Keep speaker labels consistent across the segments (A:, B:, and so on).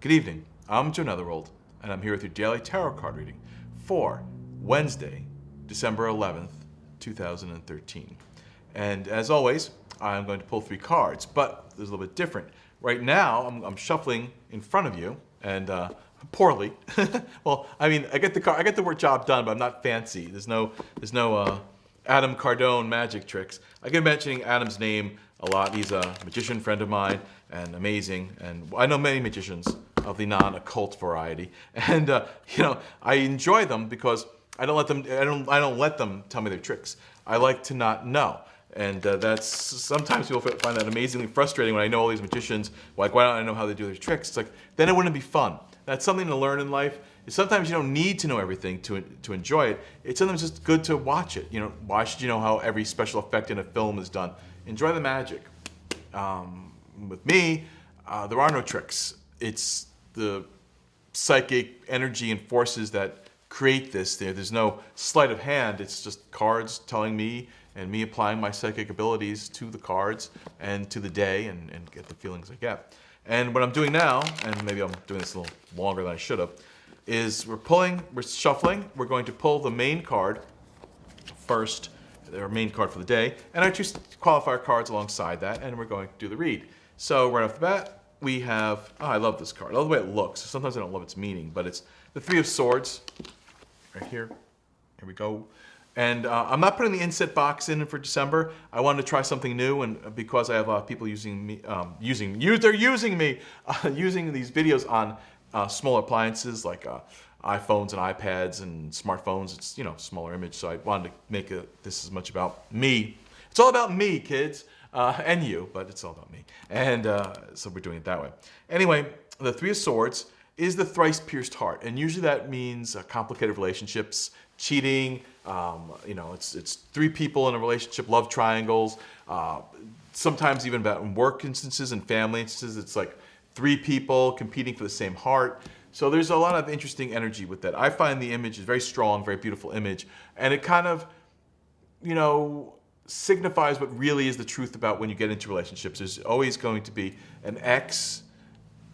A: Good evening, I'm Joe Netherworld, and I'm here with your daily tarot card reading for Wednesday, December 11th, 2013. And as always, I'm going to pull 3 cards, but there's a little bit different. Right now, I'm shuffling in front of you, and poorly. Well, I mean, I get the word job done, but I'm not fancy. There's no Adam Cardone magic tricks. I get mentioning Adam's name a lot. He's a magician friend of mine and amazing. And I know many magicians of the non-occult variety. And I enjoy them because I don't let them tell me their tricks. I like to not know. And that's sometimes people find that amazingly frustrating when I know all these magicians. Like, why don't I know how they do their tricks? It's like, then it wouldn't be fun. That's something to learn in life. Sometimes you don't need to know everything to enjoy it. It's sometimes just good to watch it. Why should you know how every special effect in a film is done? Enjoy the magic. With me, there are no tricks. It's the psychic energy and forces that create this. There's no sleight of hand. It's just cards telling me and me applying my psychic abilities to the cards and to the day and get the feelings I get. And what I'm doing now, and maybe I'm doing this a little longer than I should have, is we're shuffling. We're going to pull the main card first, our main card for the day, and our 2 qualifier cards alongside that, and we're going to do the read. So right off the bat, we have, I love this card. I love the way it looks. Sometimes I don't love its meaning, but it's the 3 of Swords, right here. Here we go. And I'm not putting the inset box in for December. I wanted to try something new, and because I have people using me, using these videos on smaller appliances like iPhones and iPads and smartphones. It's smaller image, so I wanted to make this as much about me. It's all about me, kids, and you, but it's all about me. And so we're doing it that way. Anyway, the 3 of Swords is the thrice pierced heart, and usually that means complicated relationships, cheating. It's 3 people in a relationship, love triangles. Sometimes even about work instances and family instances. It's like 3 people competing for the same heart. So there's a lot of interesting energy with that. I find the image is very strong, very beautiful image, and it kind of, signifies what really is the truth about when you get into relationships. There's always going to be an ex,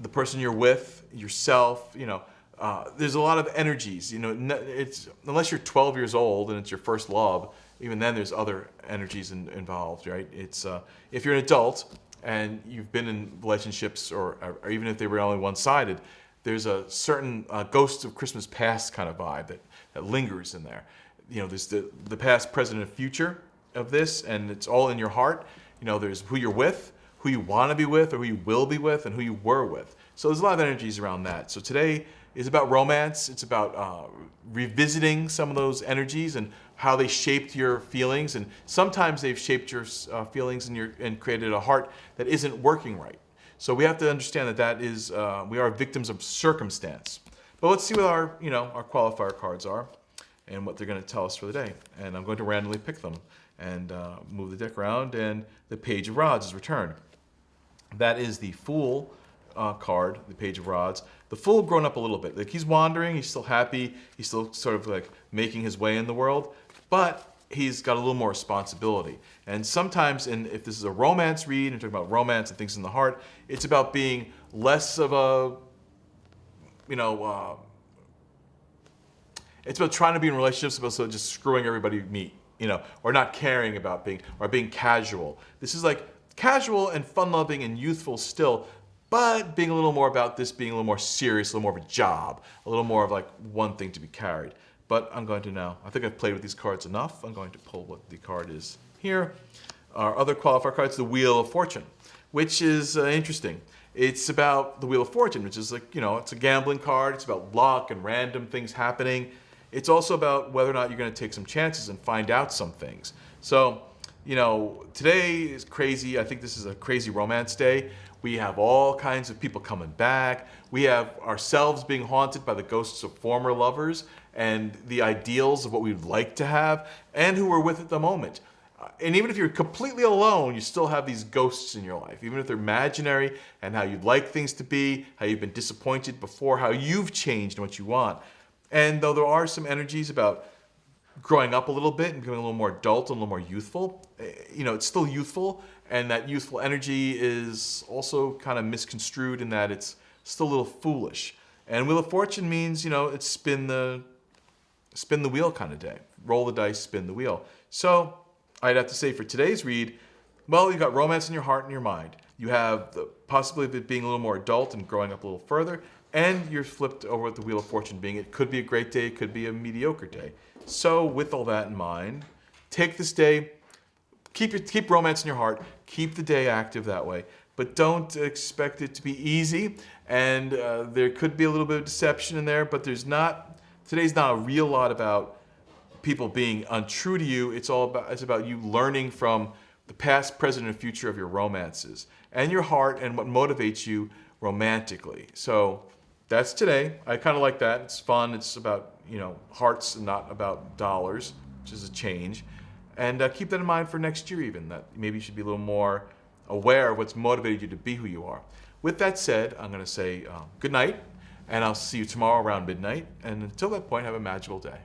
A: the person you're with, yourself. There's a lot of energies. It's unless you're 12 years old and it's your first love. Even then, there's other energies involved, right? It's if you're an adult and you've been in relationships, or even if they were only one-sided, there's a certain Ghosts of Christmas Past kind of vibe that lingers in there. There's the past, present, and future of this, and it's all in your heart. There's who you're with, who you want to be with, or who you will be with, and who you were with. So there's a lot of energies around that. So today is about romance. It's about revisiting some of those energies and how they shaped your feelings. And sometimes they've shaped your feelings and created a heart that isn't working right. So we have to understand that is we are victims of circumstance. But let's see what our qualifier cards are and what they're going to tell us for the day. And I'm going to randomly pick them and move the deck around, and the Page of Rods is returned. That is the Fool card, the Page of Rods. The Fool grown up a little bit. Like, he's wandering, he's still happy, he's still sort of like making his way in the world, but he's got a little more responsibility. And sometimes, if this is a romance read, and talking about romance and things in the heart, it's about being less of a, it's about trying to be in relationships, but also just screwing everybody you meet, or not caring about being casual. This is like casual and fun-loving and youthful still, but being a little more about this being a little more serious, a little more of a job, a little more of like one thing to be carried. But I'm going to now, I think I've played with these cards enough. I'm going to pull what the card is here. Our other qualifier card is the Wheel of Fortune, which is interesting. It's about the Wheel of Fortune, which is like, it's a gambling card. It's about luck and random things happening. It's also about whether or not you're going to take some chances and find out some things. So, today is crazy. I think this is a crazy romance day. We have all kinds of people coming back. We have ourselves being haunted by the ghosts of former lovers and the ideals of what we'd like to have and who we're with at the moment. And even if you're completely alone, you still have these ghosts in your life, even if they're imaginary, and how you'd like things to be, how you've been disappointed before, how you've changed and what you want. And though there are some energies about growing up a little bit and becoming a little more adult and a little more youthful, it's still youthful, and that youthful energy is also kind of misconstrued in that it's still a little foolish. And Wheel of Fortune means, it's spin the wheel kind of day. Roll the dice, spin the wheel. So I'd have to say for today's read, well, you've got romance in your heart and your mind. You have the possibility of it being a little more adult and growing up a little further. And you're flipped over with the Wheel of Fortune being it could be a great day, it could be a mediocre day. So with all that in mind, take this day, keep romance in your heart, keep the day active that way, but don't expect it to be easy. And there could be a little bit of deception in there, but today's not a real lot about people being untrue to you. It's about you learning from the past, present, and future of your romances and your heart and what motivates you romantically. So that's today. I kind of like that. It's fun. It's about, hearts and not about dollars, which is a change. And keep that in mind for next year even, that maybe you should be a little more aware of what's motivated you to be who you are. With that said, I'm going to say good night, and I'll see you tomorrow around midnight. And until that point, have a magical day.